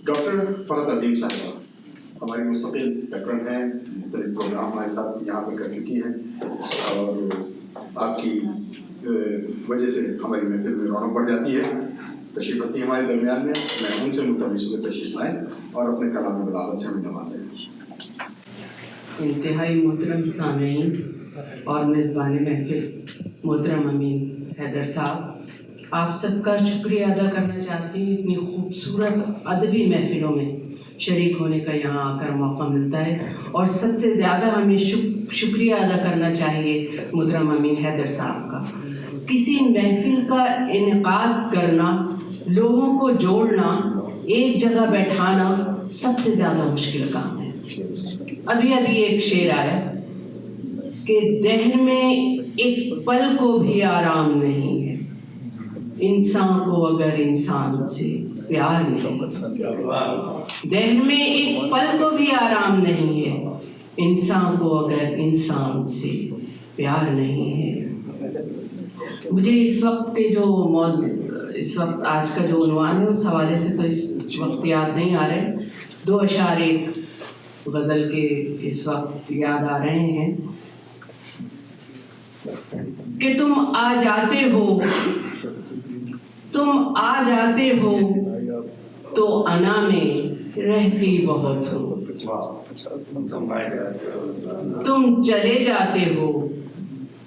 Doctor فرحت عظیم صاحبہ ہماری مستقل پیٹرن ہیں، مختلف پروگرام ہمارے ساتھ یہاں پر کر چکی ہیں اور آپ کی وجہ سے ہماری محفل میں رونق بڑھ جاتی ہے. تشریف رکھتی ہے ہمارے درمیان میں ان سے ملتمس ہو کے تشریف لائیں اور اپنے کلام بلاغت سے ہمیں نوازیں. انتہائی محترم سامعین اور میزبان محفل محترم امین حیدر صاحب، آپ سب کا شکریہ ادا کرنا چاہتی ہوں. اتنی خوبصورت ادبی محفلوں میں شریک ہونے کا یہاں آ کر موقع ملتا ہے اور سب سے زیادہ ہمیں شکریہ ادا کرنا چاہیے محترم امین حیدر صاحب کا. کسی محفل کا انعقاد کرنا، لوگوں کو جوڑنا، ایک جگہ بیٹھانا سب سے زیادہ مشکل کام ہے. ابھی ایک شعر آیا کہ دہر میں ایک پل کو بھی آرام نہیں ہے، انسان کو اگر انسان سے پیار نہیں. دہر میں ایک پل کو بھی آرام نہیں ہے، انسان کو اگر انسان سے پیار نہیں ہے. مجھے اس وقت کے جو اس وقت آج کا جو عنوان ہے اس حوالے سے تو اس وقت یاد نہیں آ رہے. 2 اشعار ایک غزل کے اس وقت یاد آ رہے ہیں کہ تم آ جاتے ہو تو انا میں رہتی بہت ہو، تم چلے جاتے ہو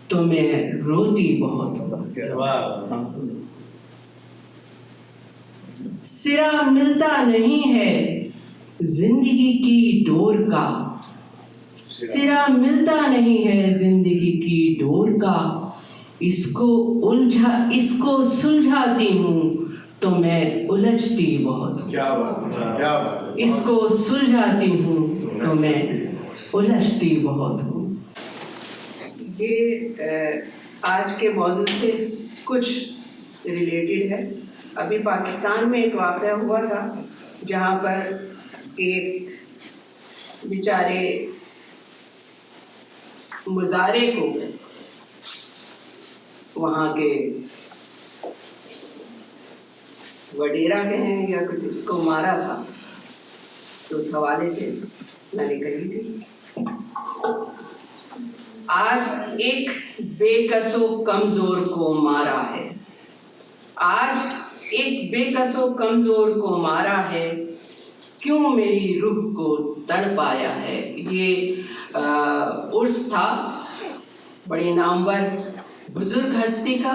تو میں روتی بہت ہوں. سرا ملتا نہیں ہے زندگی کی ڈور کا، سرا ملتا نہیں ہے زندگی کی ڈور کا. اس کو سلجھاتی ہوں تو میں الجھتی بہت ہوں. اس کو سلجھاتی ہوں تو میں الجھتی بہت ہوں. یہ آج کے موضوع سے کچھ ریلیٹڈ ہے. ابھی پاکستان میں ایک واقعہ ہوا تھا جہاں پر ایک بیچارے مظاہرے کو وہاں کے وڈیرا کہیں یا کچھ اس کو مارا تھا. تو اس حوالے سے میں نے کہی تھی آج ایک بے کس و کمزور کو مارا ہے، آج ایک بے کس و کمزور کو مارا ہے، کیوں میری روح کو تڑپایا ہے. یہ عرس تھا بڑی نامور بزرگ ہستی کا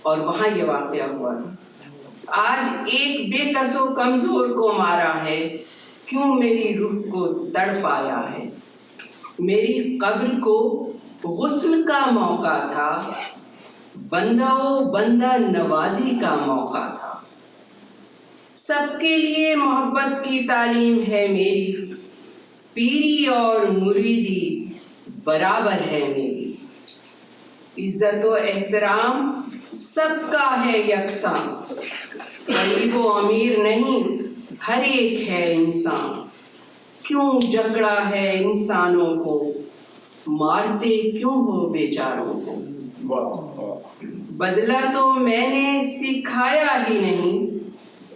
اور وہاں یہ واقعہ ہوا تھا. آج ایک بے کس و کمزور کو مارا ہے، کیوں میری روح کو تڑپایا ہے. میری قبر کو غسل کا موقع تھا، بندہ و بندہ نوازی کا موقع تھا. سب کے لیے محبت کی تعلیم ہے میری، پیری اور مریدی برابر ہے میری. عزت و احترام سب کا ہے یکساں، غریب و امیر نہیں ہر ایک ہے انسان. کیوں جکڑا ہے انسانوں کو، مارتے کیوں ہو بیچاروں کو. بدلہ تو میں نے سکھایا ہی نہیں،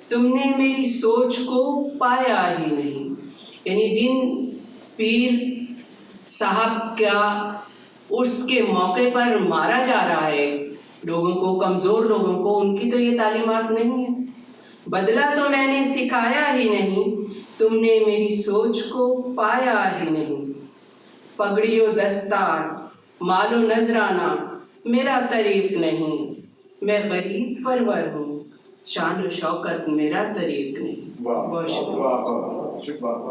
تم نے میری سوچ کو پایا ہی نہیں. یعنی جن پیر صاحب کا عرس کے موقع پر مارا جا رہا ہے لوگوں کو، کمزور لوگوں کو، ان کی تو یہ تعلیمات نہیں ہے. بدلہ تو میں نے سکھایا ہی نہیں، تم نے میری سوچ کو پایا ہی نہیں. پگڑی و دستار مال و نذرانہ میرا طریق نہیں، میں غریب پرور ہوں، شان و شوکت میرا طریق نہیں. بہت شکریہ.